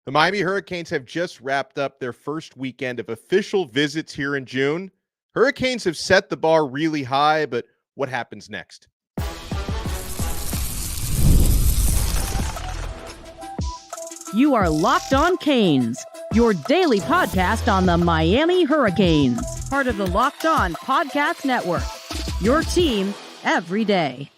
The Miami Hurricanes have just wrapped up their first weekend of official visits here in June. Hurricanes have set the bar really high, but what happens next? You are Locked On Canes, your daily podcast on the Miami Hurricanes, part of the Locked On Podcast Network, your team every day.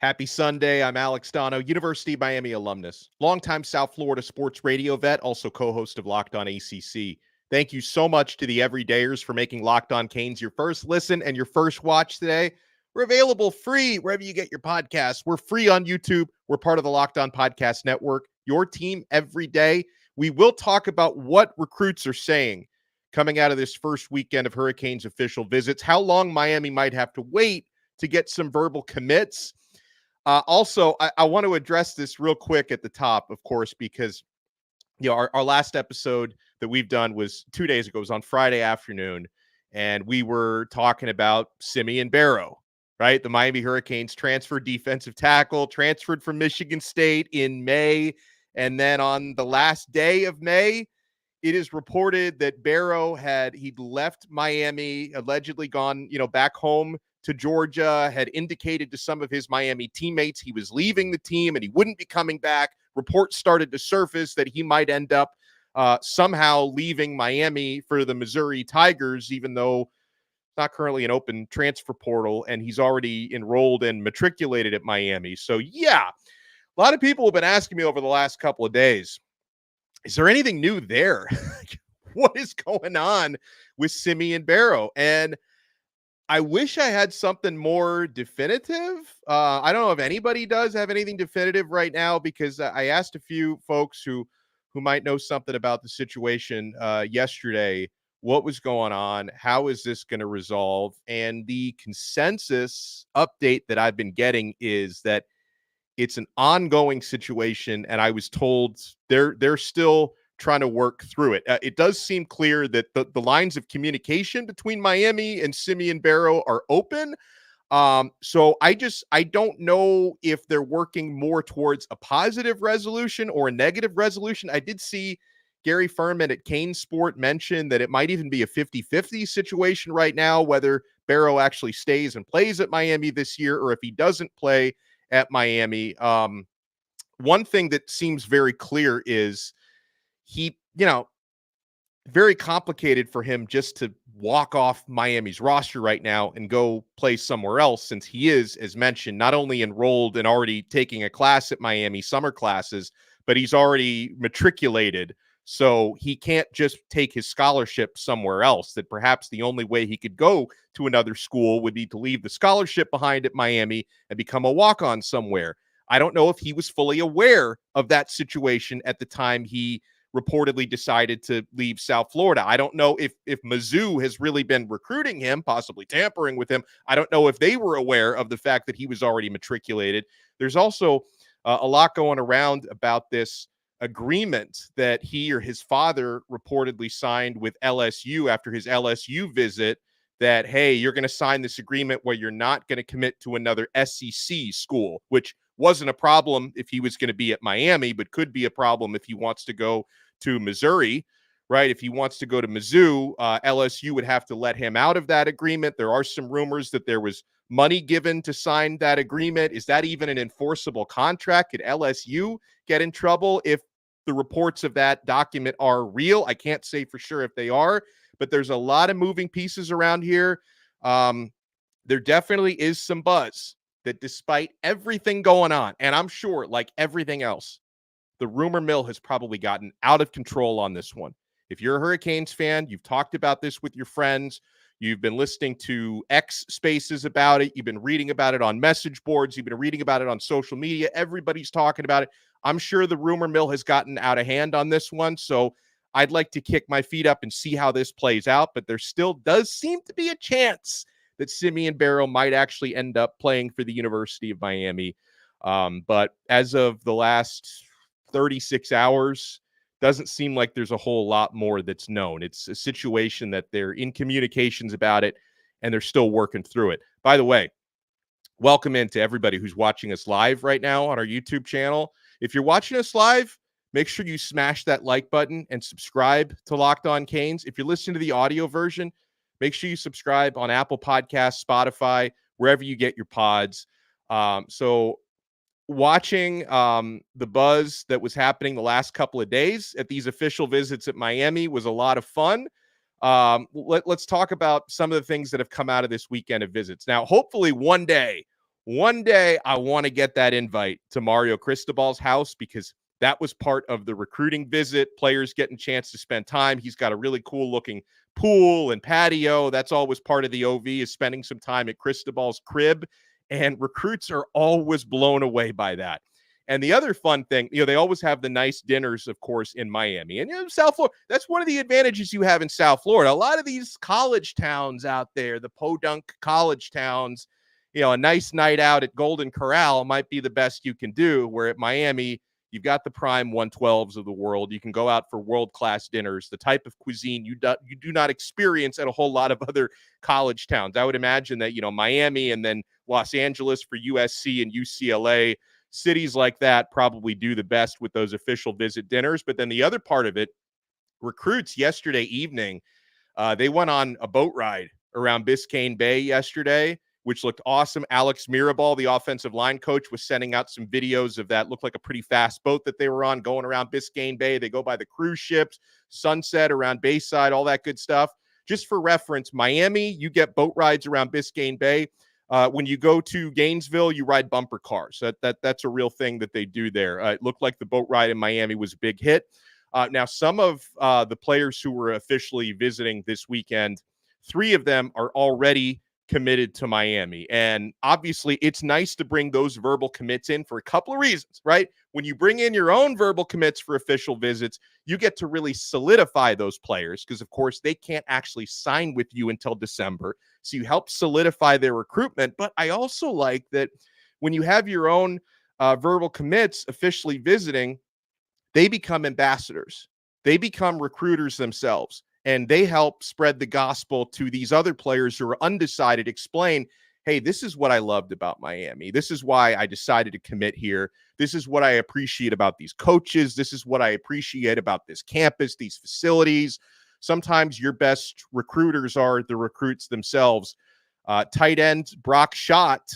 Happy Sunday. I'm Alex Donno, University of Miami alumnus, longtime South Florida sports radio vet, also co-host of Locked On ACC. Thank you so much to the everydayers for making Locked On Canes your first listen and your first watch today. We're available free wherever you get your podcasts. We're free on YouTube. We're part of the Locked On Podcast Network, your team every day. We will talk about what recruits are saying coming out of this first weekend of Hurricanes official visits, how long Miami might have to wait to get some verbal commits. Also, I want to address this real quick at the top, of course, because our last episode that we've done was 2 days ago. It was on Friday afternoon, and we were talking about Simeon Barrow, right? The Miami Hurricanes transferred defensive tackle, transferred from Michigan State in May, and then on the last day of May, it is reported that Barrow he'd left Miami, allegedly gone, back home to Georgia, had indicated to some of his Miami teammates he was leaving the team and he wouldn't be coming back. Reports started to surface that he might end up somehow leaving Miami for the Missouri Tigers, even though it's not currently an open transfer portal and he's already enrolled and matriculated at Miami. So, yeah, a lot of people have been asking me over the last couple of days, is there anything new there? What is going on with Simeon Barrow? And I wish I had something more definitive. I don't know if anybody does have anything definitive right now, because I asked a few folks who might know something about the situation yesterday, what was going on, how is this going to resolve? And the consensus update that I've been getting is that it's an ongoing situation, and I was told they're still trying to work through it. It does seem clear that the lines of communication between Miami and Simeon Barrow are open. So I don't know if they're working more towards a positive resolution or a negative resolution. I did see Gary Furman at Kane Sport mention that it might even be a 50-50 situation right now, whether Barrow actually stays and plays at Miami this year or if he doesn't play at Miami. One thing that seems very clear is he, very complicated for him just to walk off Miami's roster right now and go play somewhere else, since he is, as mentioned, not only enrolled and already taking a class at Miami, summer classes, but he's already matriculated. So he can't just take his scholarship somewhere else, that perhaps the only way he could go to another school would be to leave the scholarship behind at Miami and become a walk-on somewhere. I don't know if he was fully aware of that situation at the time he reportedly decided to leave South Florida. I don't know if Mizzou has really been recruiting him, possibly tampering with him. I don't know if they were aware of the fact that he was already matriculated. There's also a lot going around about this agreement that he or his father reportedly signed with LSU after his LSU visit, that, hey, you're going to sign this agreement where you're not going to commit to another SEC school, which wasn't a problem if he was going to be at Miami, but could be a problem if he wants to go to Missouri, right? If he wants to go to Mizzou, LSU would have to let him out of that agreement. There are some rumors that there was money given to sign that agreement. Is that even an enforceable contract? Could LSU get in trouble if the reports of that document are real? I can't say for sure if they are, but there's a lot of moving pieces around here. There definitely is some buzz that despite everything going on, and I'm sure, like everything else, the rumor mill has probably gotten out of control on this one. If you're a Hurricanes fan, you've talked about this with your friends, you've been listening to X spaces about it, you've been reading about it on message boards, you've been reading about it on social media, everybody's talking about it. I'm sure the rumor mill has gotten out of hand on this one, so I'd like to kick my feet up and see how this plays out, but there still does seem to be a chance that Simeon Barrow might actually end up playing for the University of Miami. But as of the last 36 hours, doesn't seem like there's a whole lot more that's known. It's a situation that they're in communications about it, and they're still working through it. By the way, welcome in to everybody who's watching us live right now on our YouTube channel. If you're watching us live, make sure you smash that like button and subscribe to Locked On Canes. If you're listening to the audio version, make sure you subscribe on Apple Podcasts, Spotify, wherever you get your pods. So watching the buzz that was happening the last couple of days at these official visits at Miami was a lot of fun. Let's talk about some of the things that have come out of this weekend of visits. Now, hopefully one day, I want to get that invite to Mario Cristobal's house, because that was part of the recruiting visit. Players getting a chance to spend time. He's got a really cool looking pool and patio. That's always part of the OV, is spending some time at Cristobal's crib. And recruits are always blown away by that. And the other fun thing, they always have the nice dinners, of course, in Miami. And South Florida, that's one of the advantages you have in South Florida. A lot of these college towns out there, the podunk college towns, a nice night out at Golden Corral might be the best you can do, where at Miami, you've got the prime 112s of the world. You can go out for world-class dinners, the type of cuisine you do not experience at a whole lot of other college towns. I would imagine that, Miami and then Los Angeles for USC and UCLA, cities like that probably do the best with those official visit dinners. But then the other part of it, recruits yesterday evening, they went on a boat ride around Biscayne Bay yesterday, which looked awesome. Alex Mirabal, the offensive line coach, was sending out some videos of that. Looked like a pretty fast boat that they were on, going around Biscayne Bay. They go by the cruise ships, sunset around Bayside, all that good stuff. Just for reference, Miami, you get boat rides around Biscayne Bay. When you go to Gainesville, you ride bumper cars. That's a real thing that they do there. It looked like the boat ride in Miami was a big hit. Now, some of the players who were officially visiting this weekend, 3 of them are already committed to Miami. And obviously, it's nice to bring those verbal commits in for a couple of reasons, right? When you bring in your own verbal commits for official visits, you get to really solidify those players, because, of course, they can't actually sign with you until December. So you help solidify their recruitment. But I also like that when you have your own verbal commits officially visiting, they become ambassadors. They become recruiters themselves, and they help spread the gospel to these other players who are undecided, explain, hey, this is what I loved about Miami. This is why I decided to commit here. This is what I appreciate about these coaches. This is what I appreciate about this campus, these facilities. Sometimes your best recruiters are the recruits themselves. Tight end Brock Schott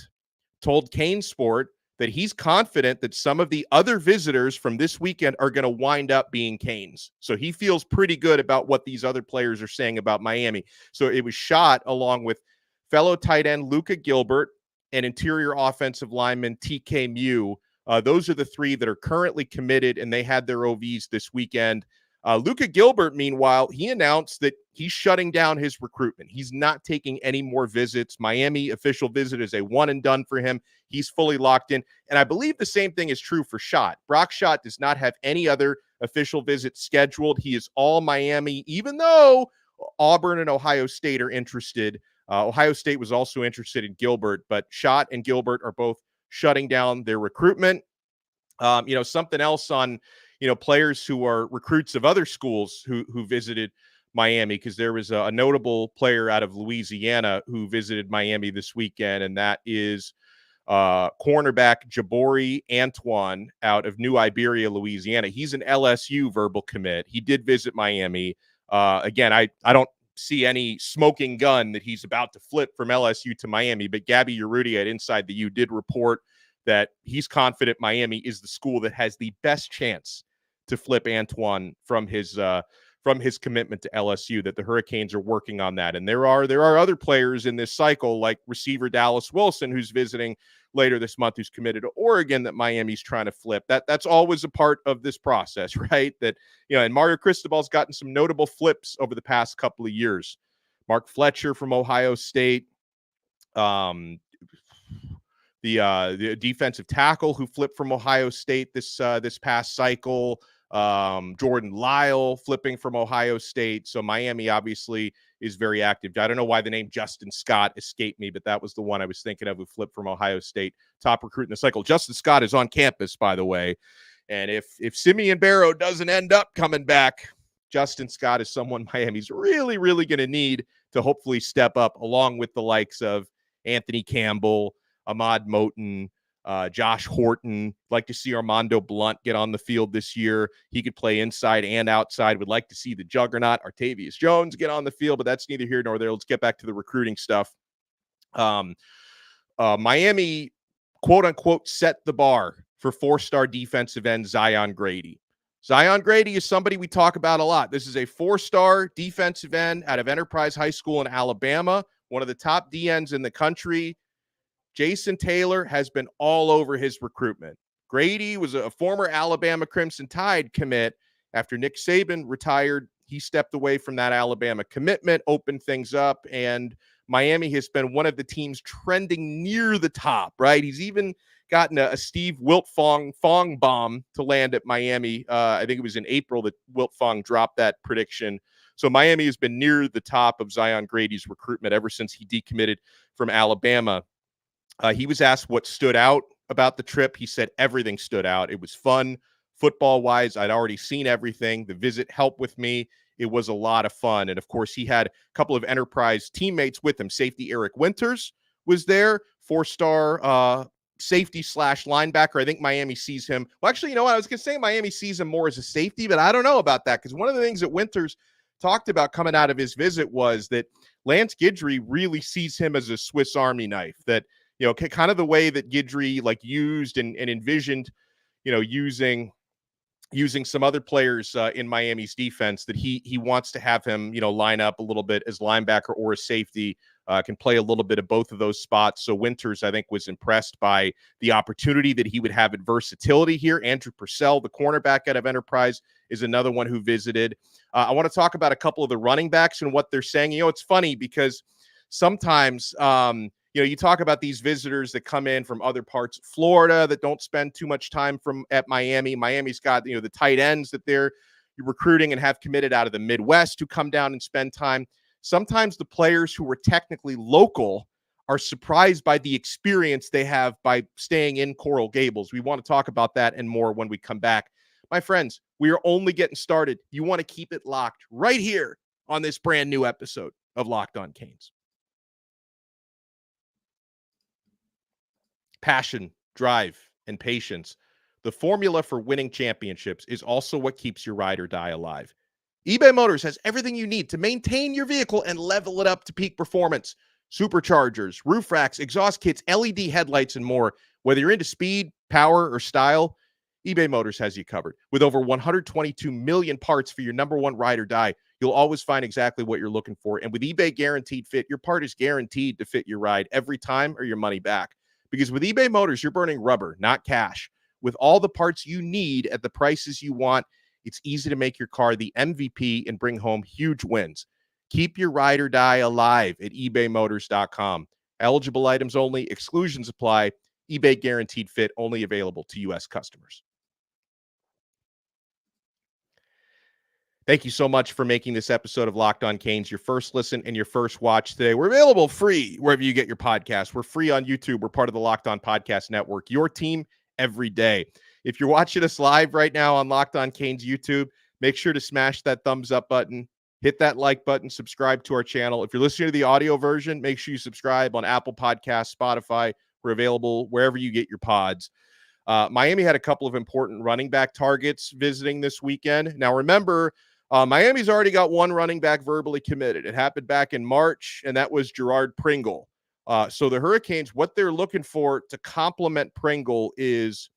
told Cane Sport that he's confident that some of the other visitors from this weekend are going to wind up being Canes. So he feels pretty good about what these other players are saying about Miami. So it was Schott along with fellow tight end Luka Gilbert and interior offensive lineman TK Mew. Those are the 3 that are currently committed, and they had their OVs this weekend. Luka Gilbert, meanwhile, he announced that he's shutting down his recruitment. He's not taking any more visits. Miami official visit is a one and done for him. He's fully locked in. And I believe the same thing is true for Schott. Brock Schott does not have any other official visits scheduled. He is all Miami, even though Auburn and Ohio State are interested. Ohio State was also interested in Gilbert, but Schott and Gilbert are both shutting down their recruitment. Something else on players who are recruits of other schools who visited Miami, because there was a notable player out of Louisiana who visited Miami this weekend, and that is cornerback Jaboree Antoine out of New Iberia, Louisiana. He's an LSU verbal commit. He did visit Miami. Again, I don't see any smoking gun that he's about to flip from LSU to Miami, but Gabby Urruti at Inside the U did report that he's confident Miami is the school that has the best chance to flip Antoine from his commitment to LSU, that the Hurricanes are working on that. And there are other players in this cycle, like receiver Dallas Wilson, who's visiting later this month, who's committed to Oregon, that Miami's trying to flip. That's always a part of this process, right? That, and Mario Cristobal's gotten some notable flips over the past couple of years. Mark Fletcher from Ohio State, the defensive tackle who flipped from Ohio State this past cycle, Jordan Lyle flipping from Ohio State. So Miami obviously is very active. I don't know why the name Justin Scott escaped me, but that was the one I was thinking of, who flipped from Ohio State, top recruit in the cycle. Justin Scott is on campus, by the way. And if Simeon Barrow doesn't end up coming back, Justin Scott is someone Miami's really, really going to need to hopefully step up, along with the likes of Anthony Campbell, Ahmad Moten, Josh Horton. Like to see Armando Blunt get on the field this year. He could play inside and outside. Would like to see the juggernaut Artavius Jones get on the field, but that's neither here nor there. Let's get back to the recruiting stuff. Miami, quote unquote, set the bar for 4-star defensive end Zion Grady. Zion Grady is somebody we talk about a lot. This is a 4-star defensive end out of Enterprise High School in Alabama, one of the top DNs in the country. Jason Taylor has been all over his recruitment. Grady was a former Alabama Crimson Tide commit. After Nick Saban retired, he stepped away from that Alabama commitment, opened things up, and Miami has been one of the teams trending near the top, right? He's even gotten a Steve Wiltfong bomb to land at Miami. I think it was in April that Wiltfong dropped that prediction. So Miami has been near the top of Zion Grady's recruitment ever since he decommitted from Alabama. He was asked what stood out about the trip. He said everything stood out. It was fun. Football-wise, I'd already seen everything. The visit helped with me. It was a lot of fun. And, of course, he had a couple of Enterprise teammates with him. Safety Eric Winters was there, 4-star safety / linebacker. I think Miami sees him. Well, actually, you know what? I was going to say Miami sees him more as a safety, but I don't know about that, because one of the things that Winters talked about coming out of his visit was that Lance Guidry really sees him as a Swiss Army knife, that, you know, kind of the way that Guidry like used and envisioned, you know, using some other players in Miami's defense, that he wants to have him, you know, line up a little bit as linebacker or a safety, can play a little bit of both of those spots. So Winters, I think, was impressed by the opportunity that he would have at versatility here. Andrew Purcell, the cornerback out of Enterprise, is another one who visited. I want to talk about a couple of the running backs and what they're saying. You know, it's funny because sometimes, you know, you talk about these visitors that come in from other parts of Florida that don't spend too much time at Miami. Miami's got, you know, the tight ends that they're recruiting and have committed out of the Midwest who come down and spend time. Sometimes the players who were technically local are surprised by the experience they have by staying in Coral Gables. We want to talk about that and more when we come back. My friends, we are only getting started. You want to keep it locked right here on this brand new episode of Locked On Canes. Passion, drive, and patience. The formula for winning championships is also what keeps your ride or die alive. eBay Motors has everything you need to maintain your vehicle and level it up to peak performance. Superchargers, roof racks, exhaust kits, LED headlights, and more. Whether you're into speed, power, or style, eBay Motors has you covered. With over 122 million parts for your number one ride or die, you'll always find exactly what you're looking for. And with eBay Guaranteed Fit, your part is guaranteed to fit your ride every time or your money back. Because with eBay Motors, you're burning rubber, not cash. With all the parts you need at the prices you want, it's easy to make your car the MVP and bring home huge wins. Keep your ride or die alive at ebaymotors.com. Eligible items only. Exclusions apply. eBay Guaranteed Fit only available to U.S. customers. Thank you so much for making this episode of Locked On Canes your first listen and your first watch today. We're available free wherever you get your podcasts. We're free on YouTube. We're part of the Locked On Podcast Network, your team every day. If you're watching us live right now on Locked On Canes YouTube, make sure to smash that thumbs up button, hit that like button, subscribe to our channel. If you're listening to the audio version, make sure you subscribe on Apple Podcasts, Spotify. We're available wherever you get your pods. Miami had a couple of important running back targets visiting this weekend. Now, remember, Miami's already got one running back verbally committed. It happened back in March, and that was Gerard Pringle. So the Hurricanes, what they're looking for to complement Pringle is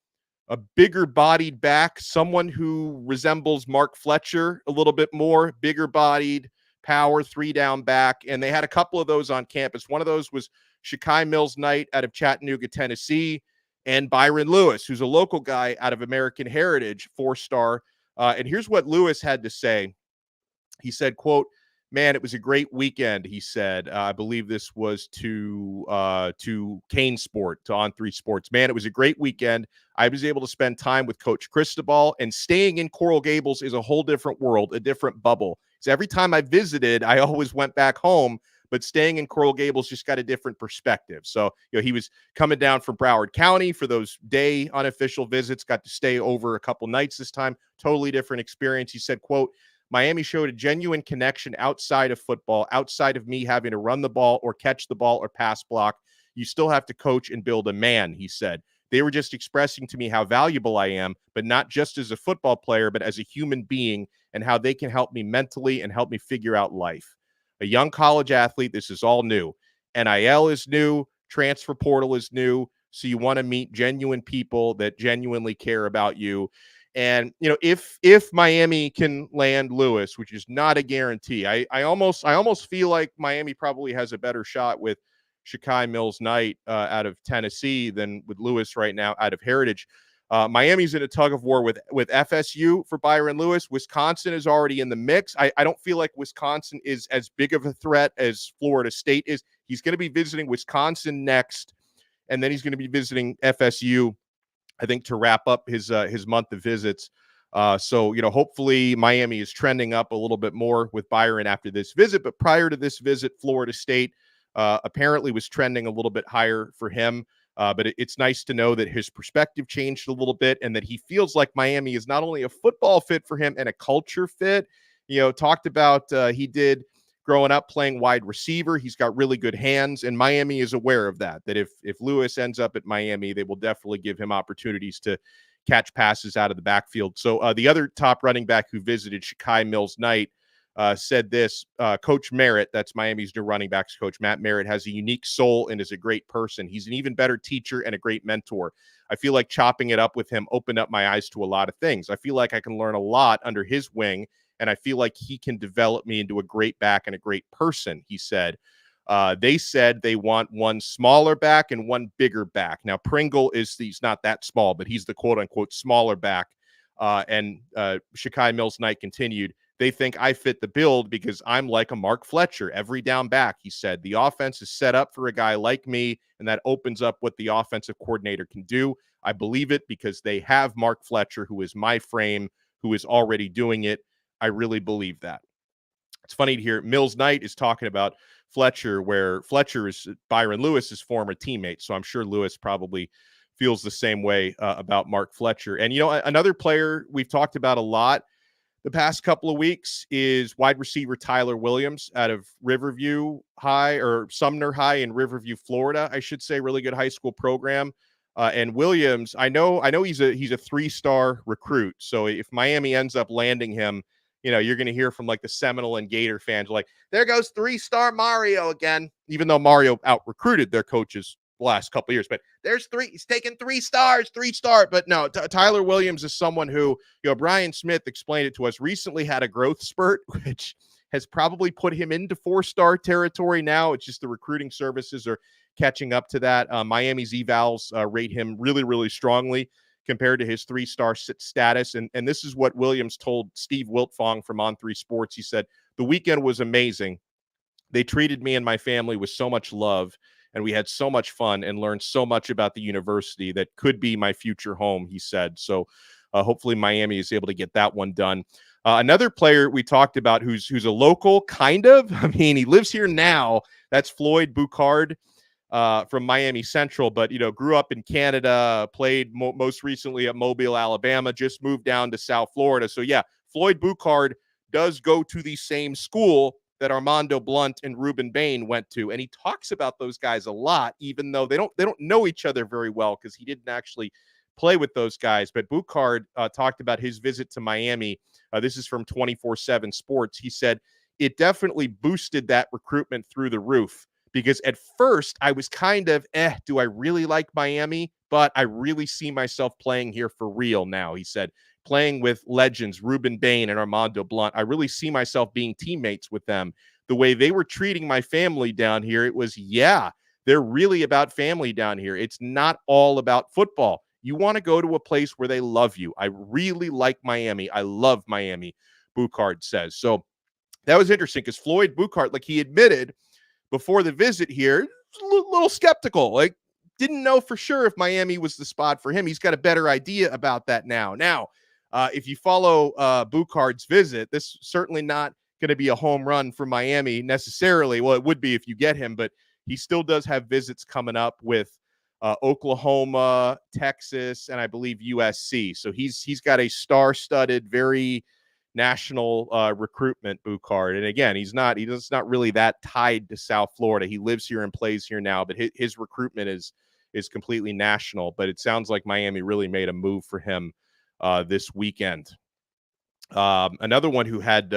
a bigger-bodied back, someone who resembles Mark Fletcher a little bit more, bigger-bodied, power, 3-down back, and they had a couple of those on campus. One of those was Shekai Mills-Knight out of Chattanooga, Tennessee, and Byron Lewis, who's a local guy out of American Heritage, 4-star. And here's what Lewis had to say. He said, quote, "Man, it was a great weekend," he said. I believe this was to Kane Sport, to On3 Sports. "Man, it was a great weekend. I was able to spend time with Coach Cristobal, and staying in Coral Gables is a whole different world, a different bubble. So every time I visited, I always went back home, but staying in Coral Gables just got a different perspective." So, you know, he was coming down from Broward County for those day unofficial visits, got to stay over a couple nights this time, totally different experience. He said, quote, "Miami showed a genuine connection outside of football, outside of me having to run the ball or catch the ball or pass block. You still have to coach and build a man," he said. They were just expressing to me how valuable I am, but not just as a football player, but as a human being, and how they can help me mentally and help me figure out life. A young college athlete, this is all new. NIL is new, transfer portal is new. So you want to meet genuine people that genuinely care about you. And, you know, if Miami can land Lewis, which is not a guarantee, I almost feel like Miami probably has a better shot with Shekai Mills-Knight out of Tennessee than with Lewis right now out of Heritage. Miami's in a tug of war with FSU for Byron Lewis. Wisconsin is already in the mix. I don't feel like Wisconsin is as big of a threat as Florida State is. He's going to be visiting Wisconsin next, and then he's going to be visiting FSU, I think, to wrap up his month of visits. So, you know, hopefully Miami is trending up a little bit more with Byron after this visit. But prior to this visit, Florida State apparently was trending a little bit higher for him. But it's nice to know that his perspective changed a little bit and that he feels like Miami is not only a football fit for him and a culture fit. You know, talked about he did growing up playing wide receiver. He's got really good hands, and Miami is aware of that if Lewis ends up at Miami, they will definitely give him opportunities to catch passes out of the backfield. So the other top running back who visited, Shekai Mills-Knight, said this, Coach Merritt, that's Miami's new running backs coach, Matt Merritt, has a unique soul and is a great person. He's an even better teacher and a great mentor. I feel like chopping it up with him opened up my eyes to a lot of things. I feel like I can learn a lot under his wing, and I feel like he can develop me into a great back and a great person, he said. They said they want one smaller back and one bigger back. Now, Pringle he's not that small, but he's the quote-unquote smaller back. And Shekai Mills-Knight continued, they think I fit the build because I'm like a Mark Fletcher, every down back, he said. The offense is set up for a guy like me, and that opens up what the offensive coordinator can do. I believe it because they have Mark Fletcher, who is my frame, who is already doing it. I really believe that. It's funny to hear Mills-Knight is talking about Fletcher, where Fletcher is Byron Lewis's former teammate. So I'm sure Lewis probably feels the same way about Mark Fletcher. And, you know, another player we've talked about a lot the past couple of weeks is wide receiver Tyler Williams out of Riverview High, or Sumner High in Riverview, Florida, I should say. Really good high school program. And Williams, I know he's a 3-star recruit. So if Miami ends up landing him, you know, you're going to hear from like the Seminole and Gator fans like, there goes 3-star Mario again, even though Mario out recruited their coaches the last couple of years. But he's taking 3 stars. But no, Tyler Williams is someone who, you know, Brian Smith explained it to us, recently had a growth spurt, which has probably put him into 4-star territory now. It's just the recruiting services are catching up to that. Miami's evals rate him really, really strongly compared to his 3-star status. And this is what Williams told Steve Wiltfong from On3 Sports. He said, the weekend was amazing. They treated me and my family with so much love, and we had so much fun and learned so much about the university that could be my future home, he said. So hopefully Miami is able to get that one done. Another player we talked about who's a local, kind of. I mean, he lives here now. That's Floyd Boucard from Miami Central, but, you know, grew up in Canada, played most recently at Mobile, Alabama, just moved down to South Florida. So, yeah, Floyd Boucard does go to the same school that Armando Blunt and Ruben Bain went to, and he talks about those guys a lot, even though they don't know each other very well because he didn't actually play with those guys. But Boucard talked about his visit to Miami. This is from 24/7 Sports. He said, it definitely boosted that recruitment through the roof, because at first I was kind of, do I really like Miami? But I really see myself playing here for real now, he said. Playing with legends, Ruben Bain and Armando Blunt, I really see myself being teammates with them. The way they were treating my family down here, it was, they're really about family down here. It's not all about football. You want to go to a place where they love you. I really like Miami. I love Miami, Boucard says. So that was interesting because Floyd Boucard, like he admitted before the visit here, a little skeptical, like didn't know for sure if Miami was the spot for him. He's got a better idea about that now. Now, if you follow Boucard's visit, this is certainly not going to be a home run for Miami necessarily. Well, it would be if you get him, but he still does have visits coming up with Oklahoma, Texas, and I believe USC. So he's got a star-studded, very national recruitment, Boucard. And again, he's not really that tied to South Florida. He lives here and plays here now, but his recruitment is is completely national. But it sounds like Miami really made a move for him this weekend. Another one who had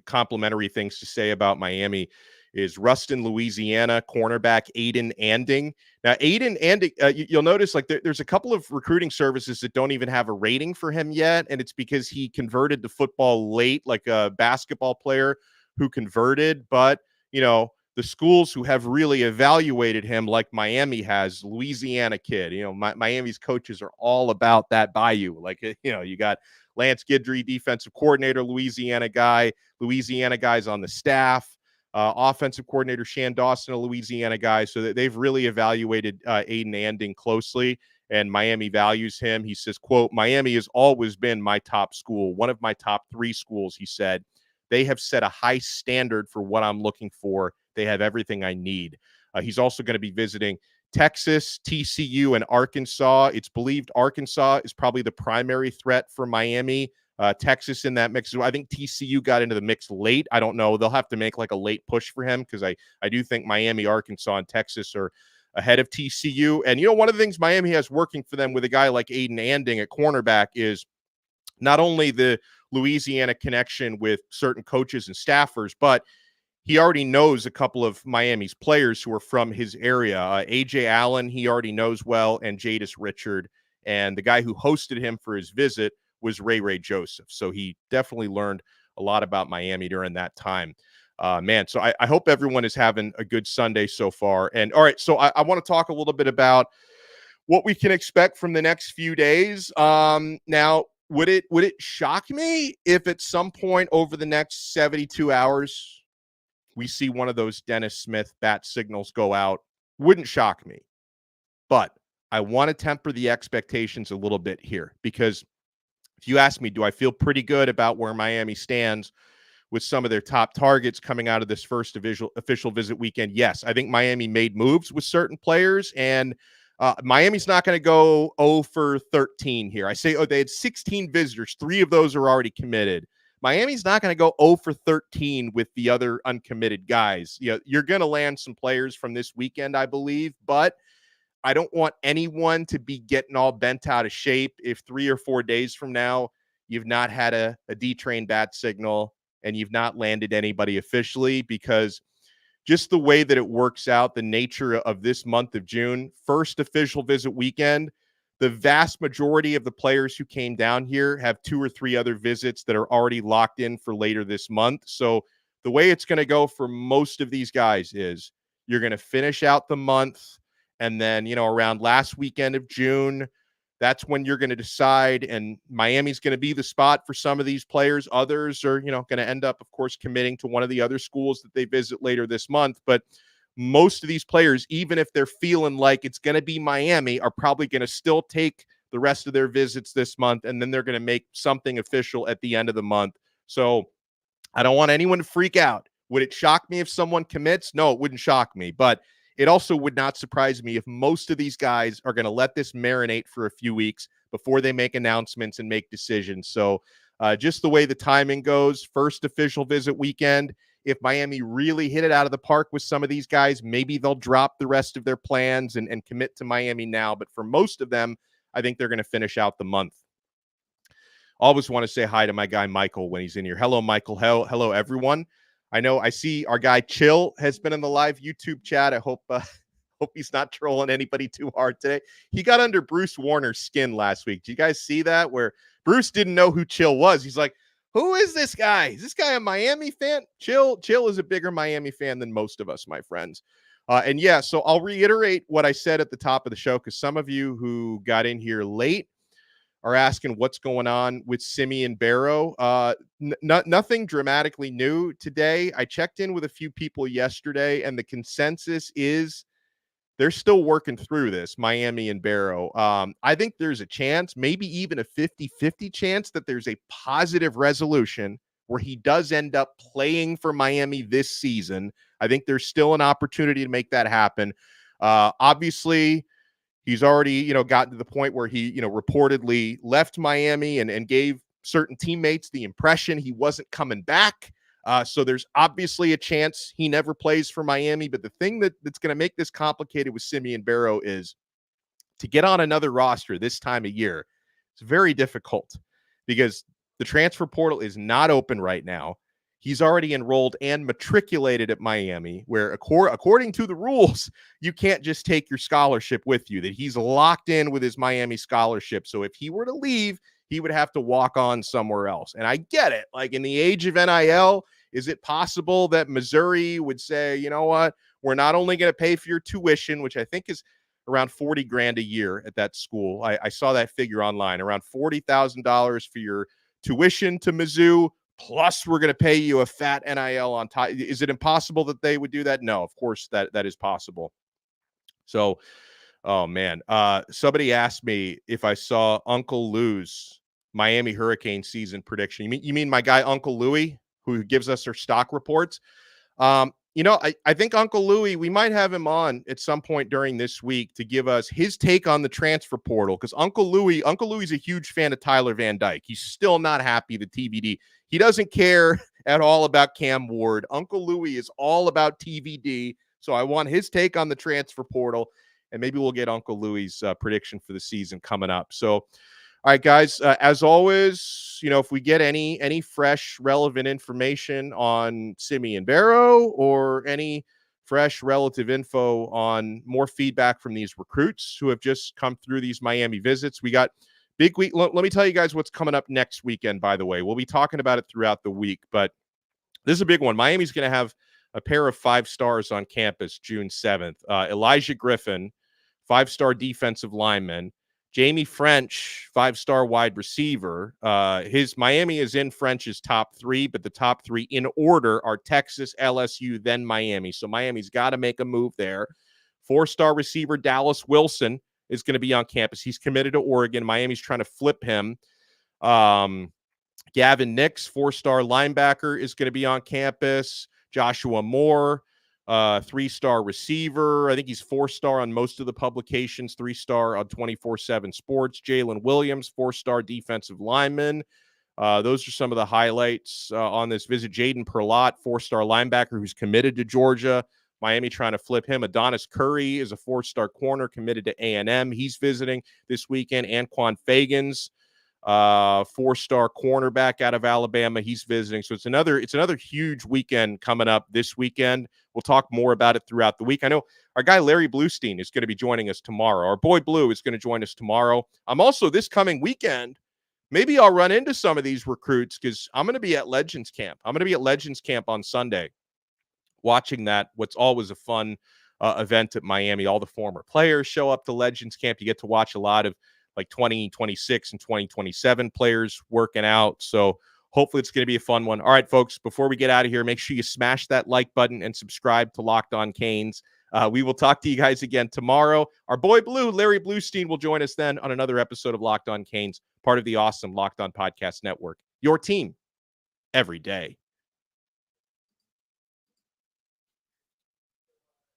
complimentary things to say about Miami is Ruston, Louisiana cornerback Aidan Anding. Now, Aidan Anding, you'll notice like there's a couple of recruiting services that don't even have a rating for him yet, and it's because he converted to football late, like a basketball player who converted. But the schools who have really evaluated him, like Miami has, Louisiana kid. Miami's coaches are all about that Bayou. Like you got Lance Guidry, defensive coordinator, Louisiana guy. Louisiana guys on the staff. Offensive coordinator Shan Dawson, a Louisiana guy. So they've really evaluated Aidan Anding closely, and Miami values him. He says, quote, "Miami has always been my top school, one of my top 3 schools," he said. "They have set a high standard for what I'm looking for. They have everything I need." He's also going to be visiting Texas, TCU, and Arkansas. It's believed Arkansas is probably the primary threat for Miami. Texas in that mix. I think TCU got into the mix late. I don't know. They'll have to make like a late push for him because I do think Miami, Arkansas, and Texas are ahead of TCU. And, one of the things Miami has working for them with a guy like Aidan Anding at cornerback is not only the Louisiana connection with certain coaches and staffers, but he already knows a couple of Miami's players who are from his area. A.J. Allen, he already knows well, and Jadis Richard. And the guy who hosted him for his visit was Ray Joseph. So he definitely learned a lot about Miami during that time. So I hope everyone is having a good Sunday so far. And all right, so I want to talk a little bit about what we can expect from the next few days. Now, would it shock me if at some point over the next 72 hours we see one of those Dennis Smith bat signals go out? Wouldn't shock me. But I want to temper the expectations a little bit here, because if you ask me, do I feel pretty good about where Miami stands with some of their top targets coming out of this first official visit weekend? Yes, I think Miami made moves with certain players, and Miami's not going to go 0 for 13 here. I say, they had 16 visitors. 3 of those are already committed. Miami's not going to go 0 for 13 with the other uncommitted guys. You're going to land some players from this weekend, I believe, but I don't want anyone to be getting all bent out of shape if 3 or 4 days from now you've not had a D-train bat signal and you've not landed anybody officially, because just the way that it works out, the nature of this month of June, first official visit weekend, the vast majority of the players who came down here have 2 or 3 other visits that are already locked in for later this month. So the way it's going to go for most of these guys is you're going to finish out the month, and then, around last weekend of June, that's when you're going to decide, and Miami's going to be the spot for some of these players. Others are, going to end up, of course, committing to one of the other schools that they visit later this month. But most of these players, even if they're feeling like it's going to be Miami, are probably going to still take the rest of their visits this month, and then they're going to make something official at the end of the month. So I don't want anyone to freak out. Would it shock me if someone commits? No, it wouldn't shock me. But it also would not surprise me if most of these guys are going to let this marinate for a few weeks before they make announcements and make decisions. So just the way the timing goes, first official visit weekend, if Miami really hit it out of the park with some of these guys, maybe they'll drop the rest of their plans and commit to Miami now. But for most of them, I think they're going to finish out the month. Always want to say hi to my guy Michael when he's in here. Hello, Michael. Hello, everyone. I see our guy Chill has been in the live YouTube chat. I hope he's not trolling anybody too hard today. He got under Bruce Warner's skin last week. Do you guys see that? Where Bruce didn't know who Chill was. He's like, who is this guy? Is this guy a Miami fan? Chill is a bigger Miami fan than most of us, my friends. So I'll reiterate what I said at the top of the show, because some of you who got in here late are asking what's going on with Simeon Barrow. Nothing dramatically new today. I checked in with a few people yesterday, and the consensus is they're still working through this, Miami and Barrow. I think there's a chance, maybe even a 50-50 chance, that there's a positive resolution where he does end up playing for Miami this season. I think there's still an opportunity to make that happen. Obviously, he's already, gotten to the point where he, reportedly left Miami and gave certain teammates the impression he wasn't coming back. So there's obviously a chance he never plays for Miami. But the thing that's going to make this complicated with Simeon Barrow is to get on another roster this time of year, it's very difficult because the transfer portal is not open right now. He's already enrolled and matriculated at Miami, where according to the rules, you can't just take your scholarship with you, that he's locked in with his Miami scholarship. So if he were to leave, he would have to walk on somewhere else. And I get it. Like, in the age of NIL, is it possible that Missouri would say, you know what, we're not only going to pay for your tuition, which I think is around $40,000 a year at that school. I saw that figure online, around $40,000 for your tuition to Mizzou, plus we're going to pay you a fat NIL on top. Is it impossible that they would do that? No, of course that is possible. So, oh man, somebody asked me if I saw Uncle Lou's Miami Hurricane season prediction. You mean my guy Uncle Louie, who gives us our stock reports? I think Uncle Louie, we might have him on at some point during this week to give us his take on the transfer portal, because Uncle Louie's a huge fan of Tyler Van Dyke. He's still not happy with TVD. He doesn't care at all about Cam Ward. Uncle Louie is all about TVD. So I want his take on the transfer portal, and maybe we'll get Uncle Louie's prediction for the season coming up. So, all right, guys, as always, if we get any fresh, relevant information on Simeon Barrow or any fresh, relative info on more feedback from these recruits who have just come through these Miami visits, we got big week. Let me tell you guys what's coming up next weekend, by the way. We'll be talking about it throughout the week, but this is a big one. Miami's going to have a pair of 5-stars on campus June 7th. Elijah Griffin, 5-star defensive lineman. Jamie French, 5-star wide receiver. Miami is in French's top 3, but the top 3 in order are Texas, LSU, then Miami. So Miami's got to make a move there. 4-star receiver Dallas Wilson is going to be on campus. He's committed to Oregon. Miami's trying to flip him. Gavin Nix, 4-star linebacker, is going to be on campus. Joshua Moore, 3-star receiver. I think he's 4-star on most of the publications, 3-star on 24/7 Sports. Jalen Williams, 4-star defensive lineman. Those are some of the highlights on this visit. Jaden Perlott, 4-star linebacker who's committed to Georgia. Miami trying to flip him. Adonis Curry is a 4-star corner committed to A&M. He's visiting this weekend. Antoine Fagans, 4-star cornerback out of Alabama. He's visiting. So it's another huge weekend coming up this weekend. We'll talk more about it throughout the week. I know our guy Larry Bluestein is going to be joining us tomorrow. Our boy Blue is going to join us tomorrow. I'm also, this coming weekend, maybe I'll run into some of these recruits because I'm going to be at Legends Camp. I'm going to be at Legends Camp on Sunday watching that. What's always a fun event at Miami. All the former players show up to Legends Camp. You get to watch a lot of like 2026 and 2027 players working out. So hopefully it's going to be a fun one. All right, folks, before we get out of here, make sure you smash that like button and subscribe to Locked On Canes. We will talk to you guys again tomorrow. Our boy Blue, Larry Bluestein, will join us then on another episode of Locked On Canes, part of the awesome Locked On Podcast Network. Your team every day.